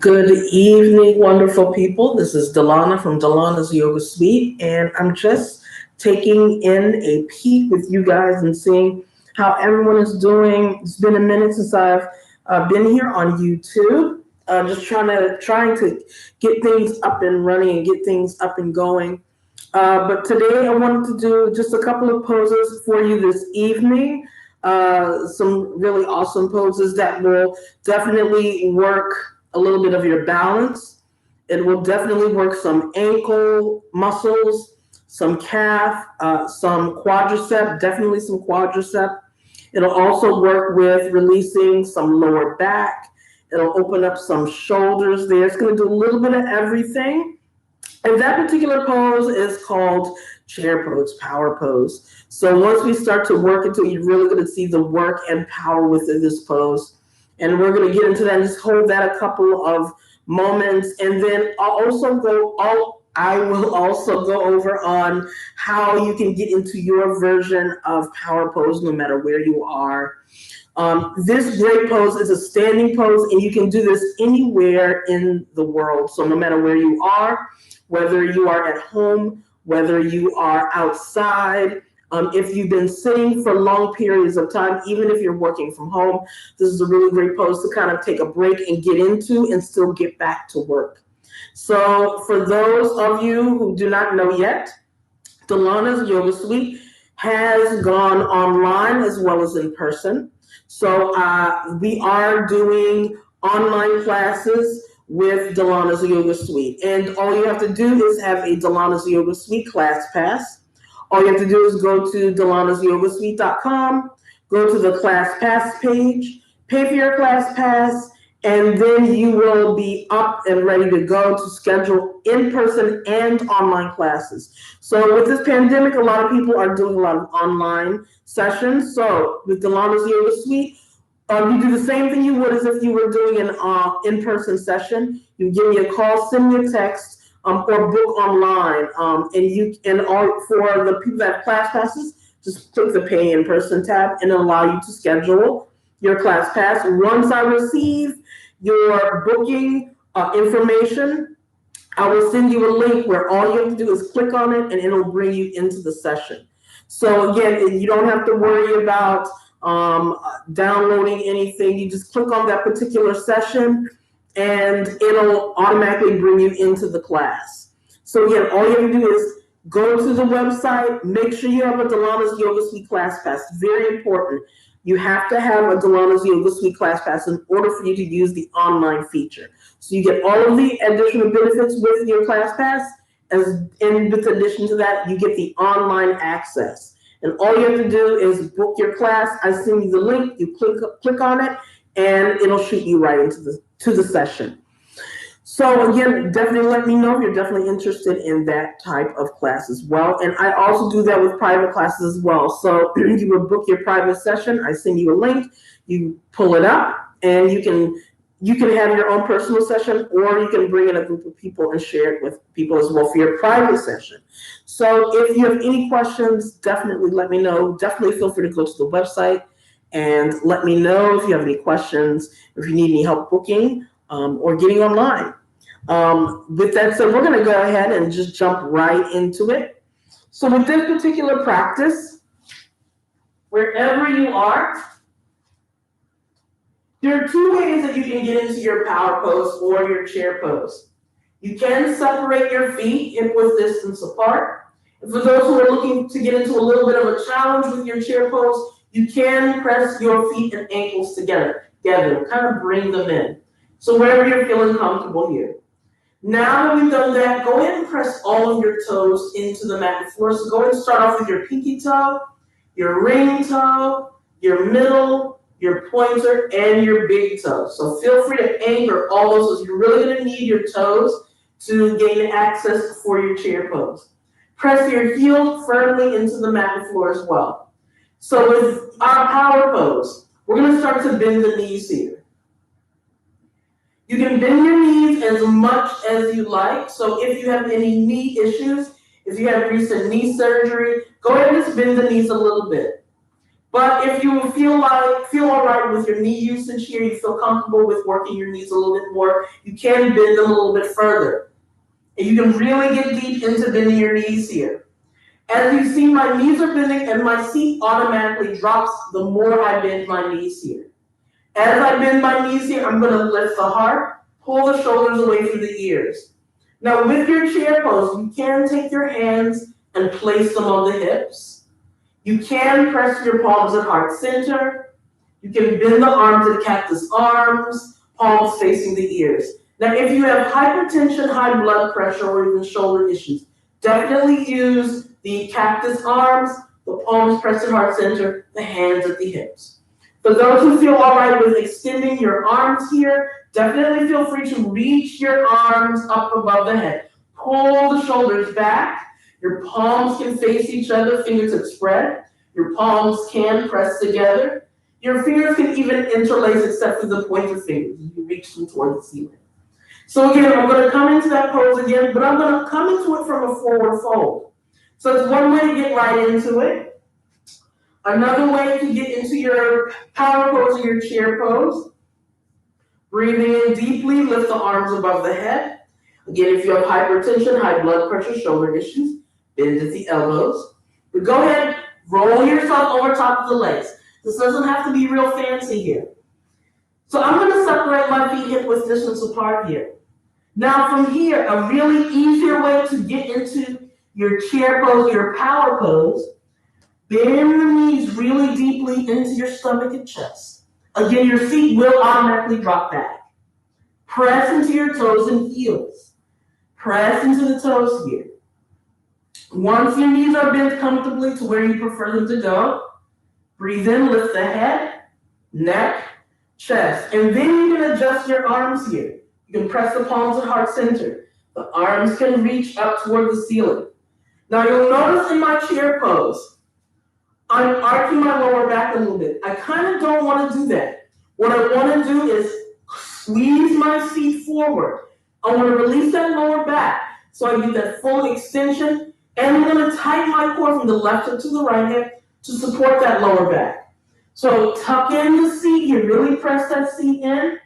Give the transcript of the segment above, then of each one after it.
Good evening, wonderful people. This is Delana from Delana's Yoga Suite, and I'm just taking in a peek with you guys and seeing how everyone is doing. It's been a minute since I've been here on YouTube. Just trying to get things up and running and get things up and going. But today I wanted to do just a couple of poses for you this evening. Some really awesome poses that will definitely work a little bit of your balance. It will definitely work some ankle muscles, some calf, some quadricep, definitely some quadricep. It'll also work with releasing some lower back. It'll open up some shoulders there. It's going to do a little bit of everything. And that particular pose is called chair pose, power pose. So once we start to work into it, you're really going to see the work and power within this pose. And we're going to get into that and just hold that a couple of moments. And then I will also go over on how you can get into your version of power pose no matter where you are. This great pose is a standing pose, and you can do this anywhere in the world. So no matter where you are, whether you are at home, whether you are outside, if you've been sitting for long periods of time, even if you're working from home, this is a really great pose to kind of take a break and get into and still get back to work. So for those of you who do not know yet, Delana's Yoga Suite has gone online as well as in person. So we are doing online classes with Delana's Yoga Suite. And all you have to do is have a Delana's Yoga Suite class pass. All you have to do is go to delanasYogaSuite.com, go to the class pass page, pay for your class pass, and then you will be up and ready to go to schedule in-person and online classes. So with this pandemic, a lot of people are doing a lot of online sessions. So with Delana's Yoga Suite, you do the same thing you would as if you were doing an in-person session. You give me a call, send me a text, or book online. For the people that have class passes, just click the Pay in Person tab and allow you to schedule your class pass. Once I receive your booking information, I will send you a link where all you have to do is click on it and it'll bring you into the session. So again, you don't have to worry about downloading anything. You just click on that particular session and it'll automatically bring you into the class. So again, all you have to do is go to the website, make sure you have a Delana's Yoga Suite class pass. Very important. You have to have a Delana's Yoga Suite class pass in order for you to use the online feature. So you get all of the additional benefits with your class pass, and with addition to that, you get the online access. And all you have to do is book your class. I send you the link, you click on it, and it'll shoot you right into the session. So again, definitely let me know if you're definitely interested in that type of class as well. And I also do that with private classes as well. So you would book your private session. I send you a link, you pull it up, and you can have your own personal session, or you can bring in a group of people and share it with people as well for your private session. So if you have any questions, definitely let me know. Definitely feel free to go to the website and let me know if you have any questions, if you need any help booking or getting online. With that said, we're going to go ahead and just jump right into it. So with this particular practice, wherever you are, there are two ways that you can get into your power pose or your chair pose. You can separate your feet equal distance apart. And for those who are looking to get into a little bit of a challenge with your chair pose, you can press your feet and ankles together, kind of bring them in. So wherever you're feeling comfortable here. Now that we've done that, go ahead and press all of your toes into the mat floor. So go ahead and start off with your pinky toe, your ring toe, your middle, your pointer, and your big toe. So feel free to anchor all those. You're really going to need your toes to gain access for your chair pose. Press your heel firmly into the mat floor as well. So with our power pose, we're going to start to bend the knees here. You can bend your knees as much as you like. So if you have any knee issues, if you have recent knee surgery, go ahead and just bend the knees a little bit. But if you feel all right hard with your knee usage here, you feel comfortable with working your knees a little bit more, you can bend them a little bit further. And you can really get deep into bending your knees here. As you see, my knees are bending and my seat automatically drops the more I bend my knees here. As I bend my knees here, I'm going to lift the heart, pull the shoulders away from the ears. Now with your chair pose, you can take your hands and place them on the hips. You can press your palms at heart center. You can bend the arms at cactus arms, palms facing the ears. Now if you have hypertension, high blood pressure, or even shoulder issues, definitely use the cactus arms, the palms pressed at heart center, the hands at the hips. For those who feel all right with extending your arms here, definitely feel free to reach your arms up above the head. Pull the shoulders back. Your palms can face each other, fingertips spread. Your palms can press together. Your fingers can even interlace except for the pointer fingers. You reach them toward the ceiling. So again, I'm going to come into that pose again, but I'm going to come into it from a forward fold. So it's one way to get right into it. Another way to get into your power pose or your chair pose. Breathing in deeply, lift the arms above the head. Again, if you have hypertension, high blood pressure, shoulder issues, bend at the elbows. But go ahead, roll yourself over top of the legs. This doesn't have to be real fancy here. So I'm going to separate my feet hip width distance apart here. Now from here, a really easier way to get into your chair pose, your power pose, bend the knees really deeply into your stomach and chest. Again, your feet will automatically drop back. Press into your toes and heels. Press into the toes here. Once your knees are bent comfortably to where you prefer them to go, breathe in, lift the head, neck, chest. And then you can adjust your arms here. You can press the palms at heart center. The arms can reach up toward the ceiling. Now you'll notice in my chair pose, I'm arching my lower back a little bit. I kind of don't want to do that. What I want to do is squeeze my seat forward. I want to release that lower back so I get that full extension. And I'm going to tighten my core from the left hip to the right hip to support that lower back. So tuck in the seat here. Really press that seat in.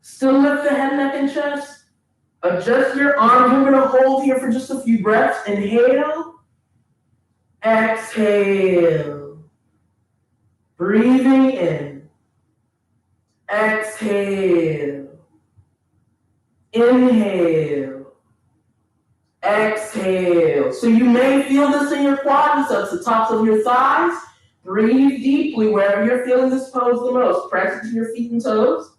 Still lift the head, neck, and chest. Adjust your arms. We're going to hold here for just a few breaths. Inhale. Exhale. Breathing in. Exhale. Inhale. Exhale. So you may feel this in your quadriceps, the tops of your thighs. Breathe deeply wherever you're feeling this pose the most. Press into your feet and toes.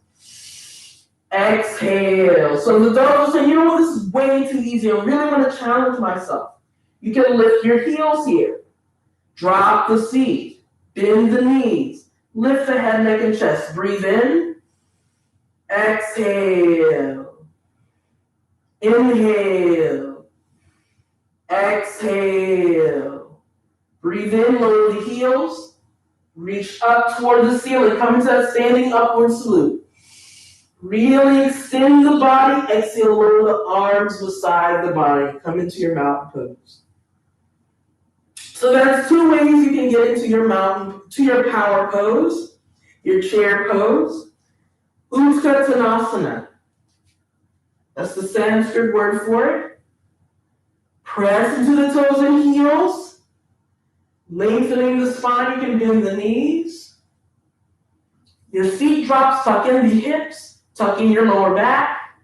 Exhale. So the those saying, you know what, this is way too easy. I really want to challenge myself. You can lift your heels here. Drop the seat. Bend the knees. Lift the head, neck, and chest. Breathe in. Exhale. Inhale. Exhale. Breathe in, lower the heels. Reach up toward the ceiling. Come into that standing upward salute. Really extend the body. Exhale, lower the arms beside the body. Come into your mountain pose. So there's two ways you can get into your your power pose, your chair pose. Utkatanasana. That's the Sanskrit word for it. Press into the toes and heels. Lengthening the spine, you can bend the knees. Your feet drop, tuck in the hips, tuck in your lower back.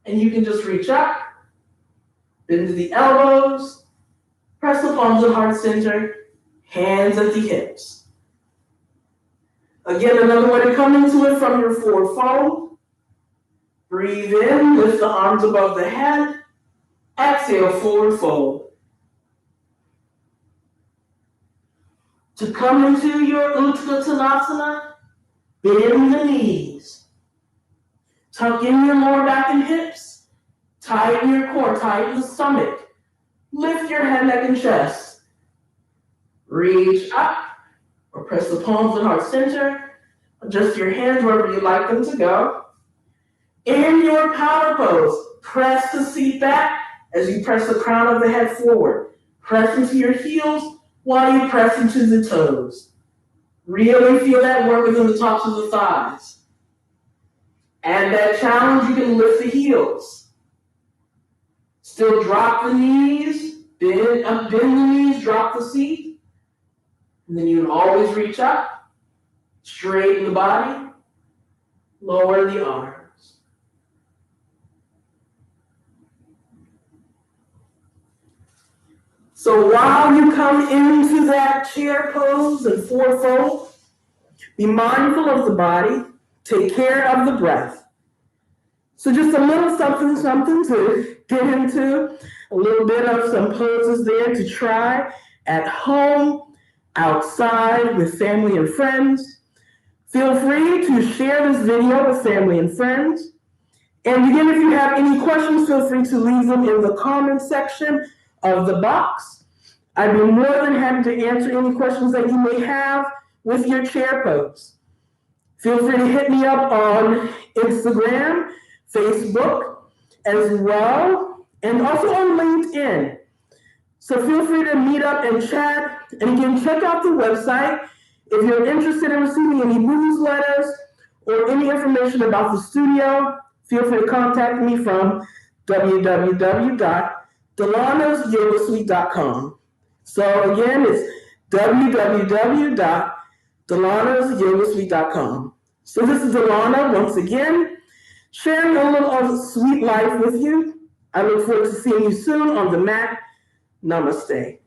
And you can just reach up, bend to the elbows. Press the palms at heart center, hands at the hips. Again, another way to come into it from your forward fold. Breathe in, lift the arms above the head. Exhale, forward fold. To come into your Utkatanasana, bend the knees. Tuck in your lower back and hips. Tighten your core, tighten the stomach. Lift your head, neck, and chest. Reach up or press the palms at heart center. Adjust your hands wherever you like them to go. In your power pose, press the seat back as you press the crown of the head forward. Press into your heels while you press into the toes. Really feel that work within the tops of the thighs. And that challenge, you can lift the heels. Still drop the knees, bend the knees, drop the seat. And then you can always reach up, straighten the body, lower the arms. So while you come into that chair pose and fourfold, be mindful of the body, take care of the breath. So just a little something to get into, a little bit of some poses there to try at home, outside, with family and friends. Feel free to share this video with family and friends. And again, if you have any questions, feel free to leave them in the comments section of the box. I'd be more than happy to answer any questions that you may have with your chair pose. Feel free to hit me up on Instagram, Facebook as well, and also on LinkedIn. So feel free to meet up and chat. And again, check out the website if you're interested in receiving any newsletters or any information about the studio. Feel free to contact me from www.delanasyogasweet.com. So again, it's www.delanasyogasweet.com. So this is Delana once again, sharing a little of sweet life with you. I look forward to seeing you soon on the mat. Namaste.